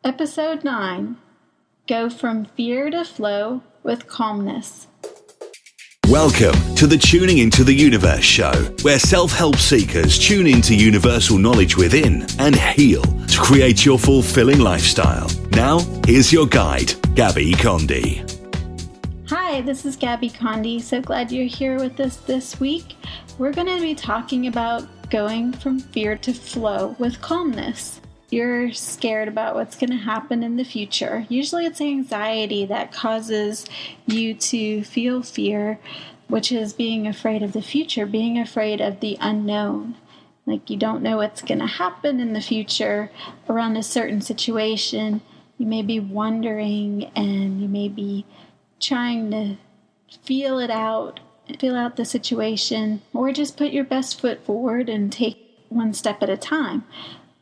Episode 9. Go from fear to flow with calmness. Welcome to the Tuning Into the Universe show, where self-help seekers tune into universal knowledge within and heal to create your fulfilling lifestyle. Now, here's your guide, Gabby Condi. Hi, this is Gabby Condi. So glad you're here with us this week. We're going to be talking about going from fear to flow with calmness. You're scared about what's going to happen in the future. Usually it's anxiety that causes you to feel fear, which is being afraid of the future, being afraid of the unknown. Like you don't know what's going to happen in the future around a certain situation. You may be wondering and you may be trying to feel out the situation, or just put your best foot forward and take one step at a time.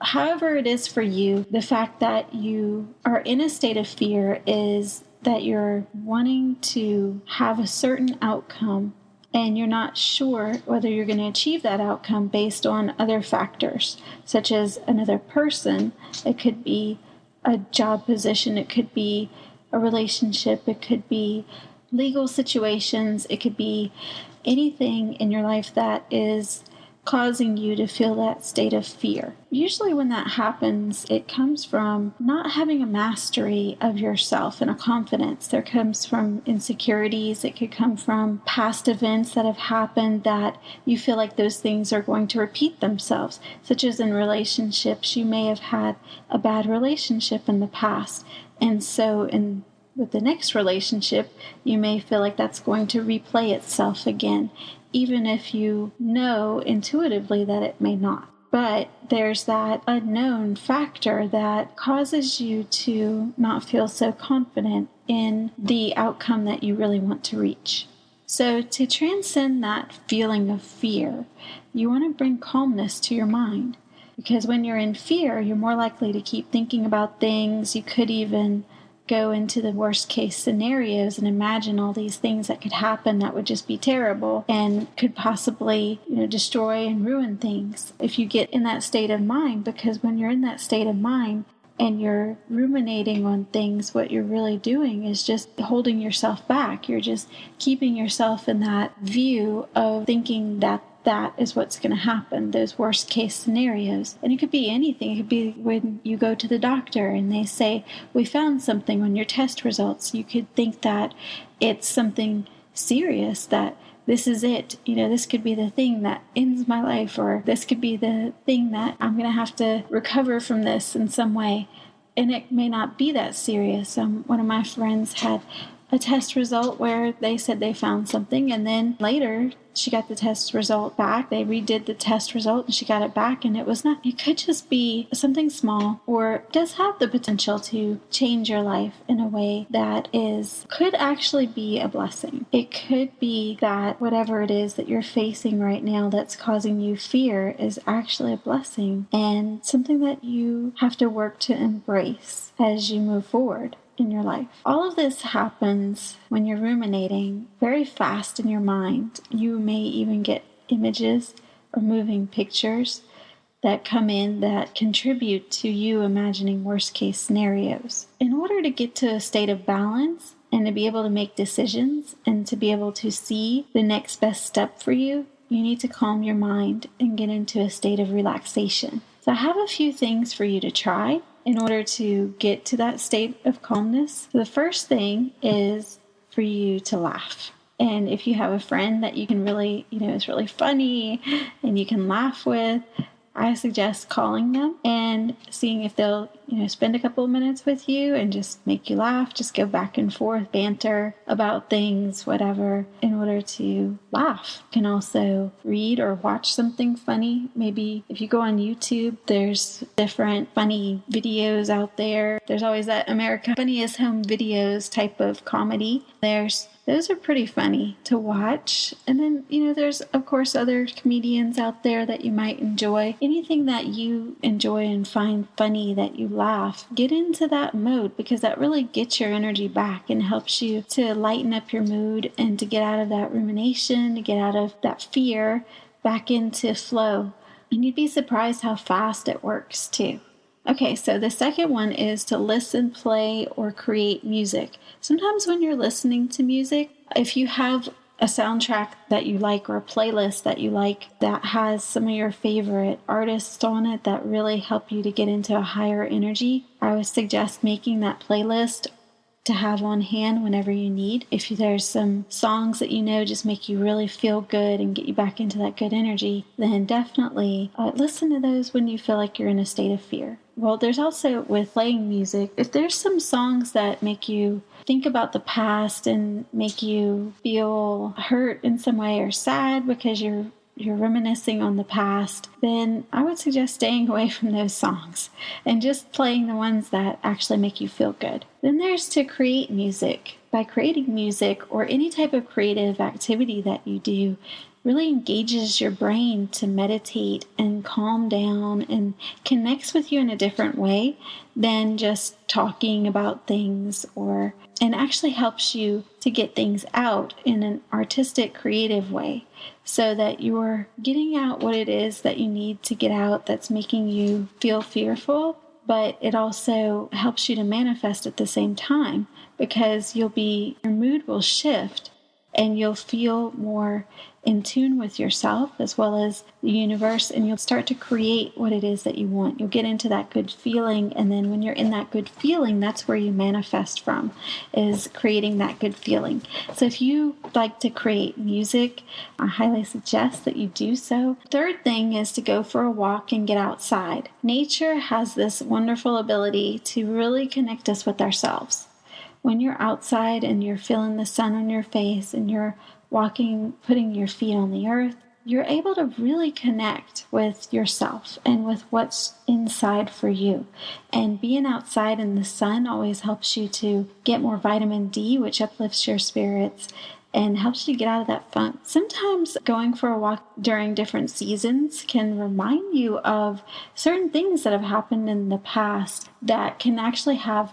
However it is for you, the fact that you are in a state of fear is that you're wanting to have a certain outcome and you're not sure whether you're going to achieve that outcome based on other factors, such as another person. It could be a job position, it could be a relationship, it could be legal situations, it could be anything in your life that is causing you to feel that state of fear. Usually when that happens, it comes from not having a mastery of yourself and a confidence. There comes from insecurities. It could come from past events that have happened that you feel like those things are going to repeat themselves, such as in relationships. You may have had a bad relationship in the past, and so with the next relationship, you may feel like that's going to replay itself again, even if you know intuitively that it may not. But there's that unknown factor that causes you to not feel so confident in the outcome that you really want to reach. So to transcend that feeling of fear, you want to bring calmness to your mind. Because when you're in fear, you're more likely to keep thinking about things. You could even go into the worst case scenarios and imagine all these things that could happen that would just be terrible and could possibly, destroy and ruin things if you get in that state of mind. Because when you're in that state of mind and you're ruminating on things, what you're really doing is just holding yourself back. You're just keeping yourself in that view of thinking that is what's going to happen, those worst case scenarios. And it could be anything. It could be when you go to the doctor and they say, we found something on your test results. You could think that it's something serious, that this is it. This could be the thing that ends my life, or this could be the thing that I'm going to have to recover from this in some way. And it may not be that serious. One of my friends had a test result where they said they found something, and then later she got the test result back. They redid the test result and she got it back, and it could just be something small, or it does have the potential to change your life in a way that could actually be a blessing. It could be that whatever it is that you're facing right now that's causing you fear is actually a blessing and something that you have to work to embrace as you move forward in your life. All of this happens when you're ruminating very fast in your mind. You may even get images or moving pictures that come in that contribute to you imagining worst case scenarios. In order to get to a state of balance and to be able to make decisions and to be able to see the next best step for you, you need to calm your mind and get into a state of relaxation. So I have a few things for you to try in order to get to that state of calmness. So the first thing is for you to laugh. And if you have a friend that you can really, is really funny and you can laugh with, I suggest calling them and seeing if they'll, spend a couple of minutes with you and just make you laugh, just go back and forth, banter about things, whatever, in order to laugh. You can also read or watch something funny. Maybe if you go on YouTube, there's different funny videos out there. There's always that America Funniest Home Videos type of comedy. Those are pretty funny to watch. And then, there's, of course, other comedians out there that you might enjoy. Anything that you enjoy and find funny, that you laugh, get into that mode, because that really gets your energy back and helps you to lighten up your mood and to get out of that rumination, to get out of that fear, back into flow. And you'd be surprised how fast it works, too. Okay, so the second one is to listen, play, or create music. Sometimes when you're listening to music, if you have a soundtrack that you like or a playlist that you like that has some of your favorite artists on it that really help you to get into a higher energy, I would suggest making that playlist to have on hand whenever you need. If there's some songs that you know just make you really feel good and get you back into that good energy, then definitely listen to those when you feel like you're in a state of fear. Well, there's also with playing music, if there's some songs that make you think about the past and make you feel hurt in some way or sad because you're reminiscing on the past, then I would suggest staying away from those songs and just playing the ones that actually make you feel good. Then there's to create music. By creating music or any type of creative activity that you do, really engages your brain to meditate and calm down and connects with you in a different way than just talking about things, and actually helps you to get things out in an artistic, creative way so that you're getting out what it is that you need to get out that's making you feel fearful, but it also helps you to manifest at the same time because your mood will shift and you'll feel more in tune with yourself as well as the universe, and you'll start to create what it is that you want. You'll get into that good feeling, and then when you're in that good feeling, that's where you manifest from, is creating that good feeling. So if you like to create music, I highly suggest that you do so. Third thing is to go for a walk and get outside. Nature has this wonderful ability to really connect us with ourselves. When you're outside and you're feeling the sun on your face and you're walking, putting your feet on the earth, you're able to really connect with yourself and with what's inside for you. And being outside in the sun always helps you to get more vitamin D, which uplifts your spirits and helps you get out of that funk. Sometimes going for a walk during different seasons can remind you of certain things that have happened in the past that can actually have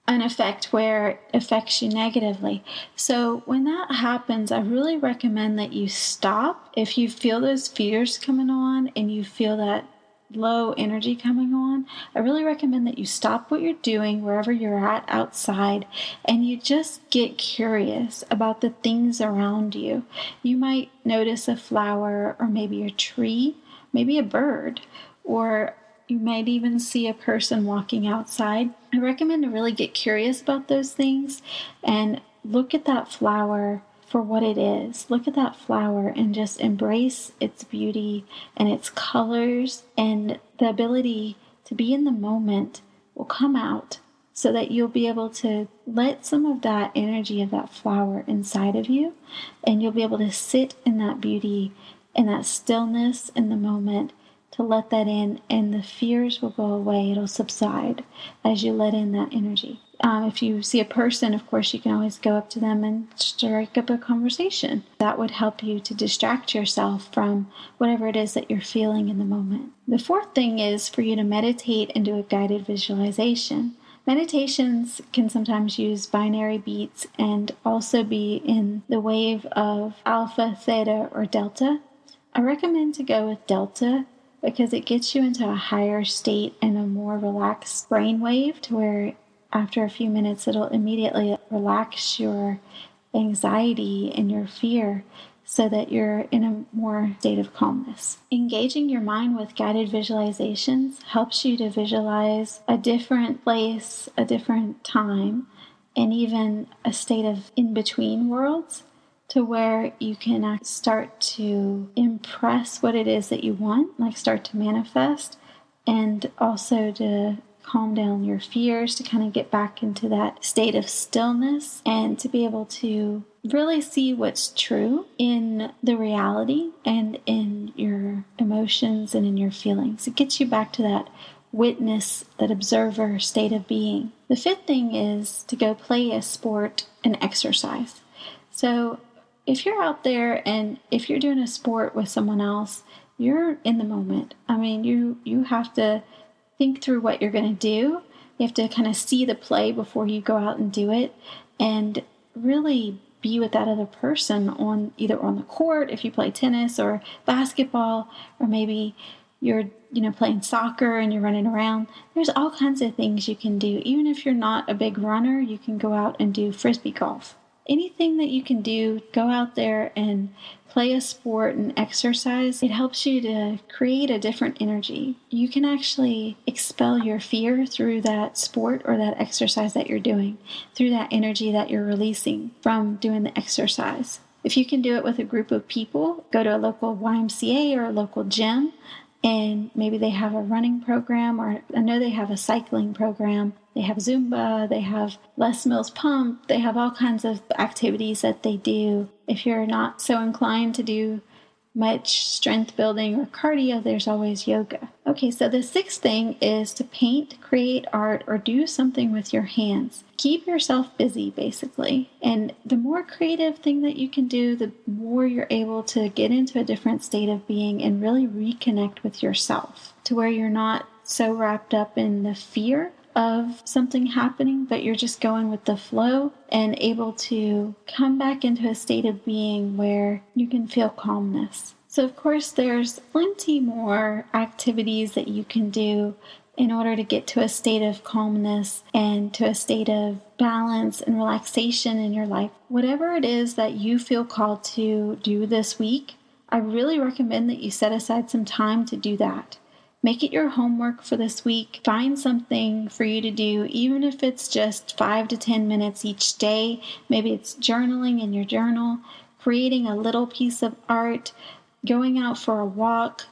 an effect where it affects you negatively. So when that happens, I really recommend that you stop. If you feel those fears coming on and you feel that low energy coming on, I really recommend that you stop what you're doing wherever you're at outside and you just get curious about the things around you. You might notice a flower or maybe a tree, maybe a bird, or you might even see a person walking outside. I recommend to really get curious about those things and look at that flower for what it is. Look at that flower and just embrace its beauty and its colors, and the ability to be in the moment will come out so that you'll be able to let some of that energy of that flower inside of you, and you'll be able to sit in that beauty and that stillness in the moment to let that in, and the fears will go away. It'll subside as you let in that energy. If you see a person, of course, you can always go up to them and strike up a conversation. That would help you to distract yourself from whatever it is that you're feeling in the moment. The fourth thing is for you to meditate and do a guided visualization. Meditations can sometimes use binary beats and also be in the wave of alpha, theta, or delta. I recommend to go with delta because it gets you into a higher state and a more relaxed brain wave to where after a few minutes it'll immediately relax your anxiety and your fear so that you're in a more state of calmness. Engaging your mind with guided visualizations helps you to visualize a different place, a different time, and even a state of in-between worlds, to where you can start to impress what it is that you want, like start to manifest, and also to calm down your fears, to kind of get back into that state of stillness and to be able to really see what's true in the reality and in your emotions and in your feelings. It gets you back to that witness, that observer state of being. The fifth thing is to go play a sport and exercise. So if you're out there and if you're doing a sport with someone else, you're in the moment. I mean, you have to think through what you're going to do. You have to kind of see the play before you go out and do it, and really be with that other person on either on the court if you play tennis or basketball, or maybe you're playing soccer and you're running around. There's all kinds of things you can do. Even if you're not a big runner, you can go out and do frisbee golf. Anything that you can do, go out there and play a sport and exercise. It helps you to create a different energy. You can actually expel your fear through that sport or that exercise that you're doing, through that energy that you're releasing from doing the exercise. If you can do it with a group of people, go to a local YMCA or a local gym, and maybe they have a running program, or I know they have a cycling program. They have Zumba, they have Les Mills Pump, they have all kinds of activities that they do. If you're not so inclined to do much strength building or cardio, there's always yoga. Okay, so the sixth thing is to paint, create art, or do something with your hands. Keep yourself busy, basically. And the more creative thing that you can do, the more you're able to get into a different state of being and really reconnect with yourself, to where you're not so wrapped up in the fear of something happening, but you're just going with the flow and able to come back into a state of being where you can feel calmness. So of course there's plenty more activities that you can do in order to get to a state of calmness and to a state of balance and relaxation in your life. Whatever it is that you feel called to do this week, I really recommend that you set aside some time to do that. Make it your homework for this week. Find something for you to do, even if it's just 5 to 10 minutes each day. Maybe it's journaling in your journal, creating a little piece of art, going out for a walk.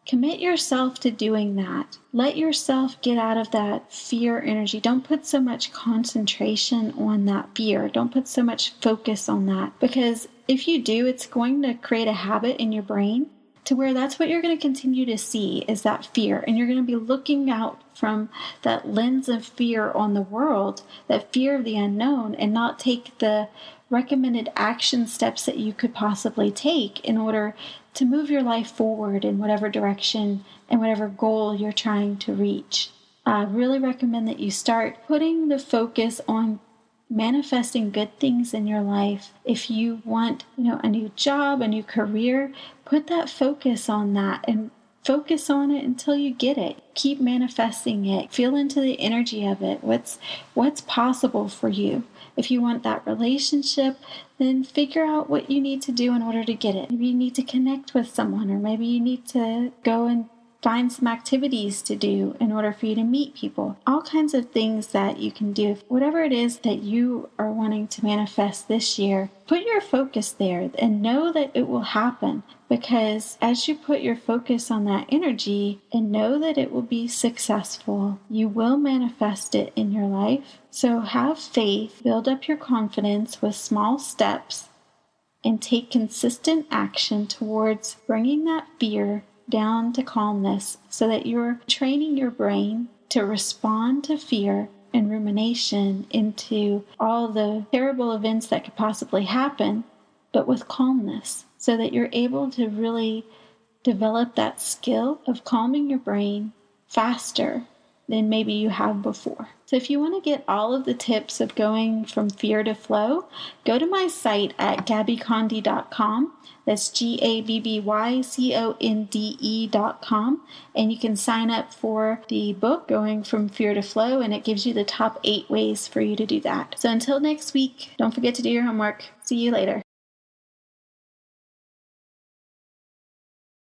Commit yourself to doing that. Let yourself get out of that fear energy. Don't put so much concentration on that fear. Don't put so much focus on that, because if you do, it's going to create a habit in your brain to where that's what you're going to continue to see is that fear. And you're going to be looking out from that lens of fear on the world, that fear of the unknown, and not take the recommended action steps that you could possibly take in order to move your life forward in whatever direction and whatever goal you're trying to reach. I really recommend that you start putting the focus on manifesting good things in your life. If you want, a new job, a new career, put that focus on that and focus on it until you get it. Keep manifesting it. Feel into the energy of it. What's possible for you? If you want that relationship, then figure out what you need to do in order to get it. Maybe you need to connect with someone, or maybe you need to go and find some activities to do in order for you to meet people. All kinds of things that you can do. Whatever it is that you are wanting to manifest this year, put your focus there and know that it will happen, because as you put your focus on that energy and know that it will be successful, you will manifest it in your life. So have faith, build up your confidence with small steps, and take consistent action towards bringing that fear down to calmness, so that you're training your brain to respond to fear and rumination into all the terrible events that could possibly happen, but with calmness, so that you're able to really develop that skill of calming your brain faster than maybe you have before. So if you want to get all of the tips of going from fear to flow, go to my site at gabbyconde.com. That's GABBYCONDE.com. And you can sign up for the book, Going from Fear to Flow, and it gives you the top 8 ways for you to do that. So until next week, don't forget to do your homework. See you later.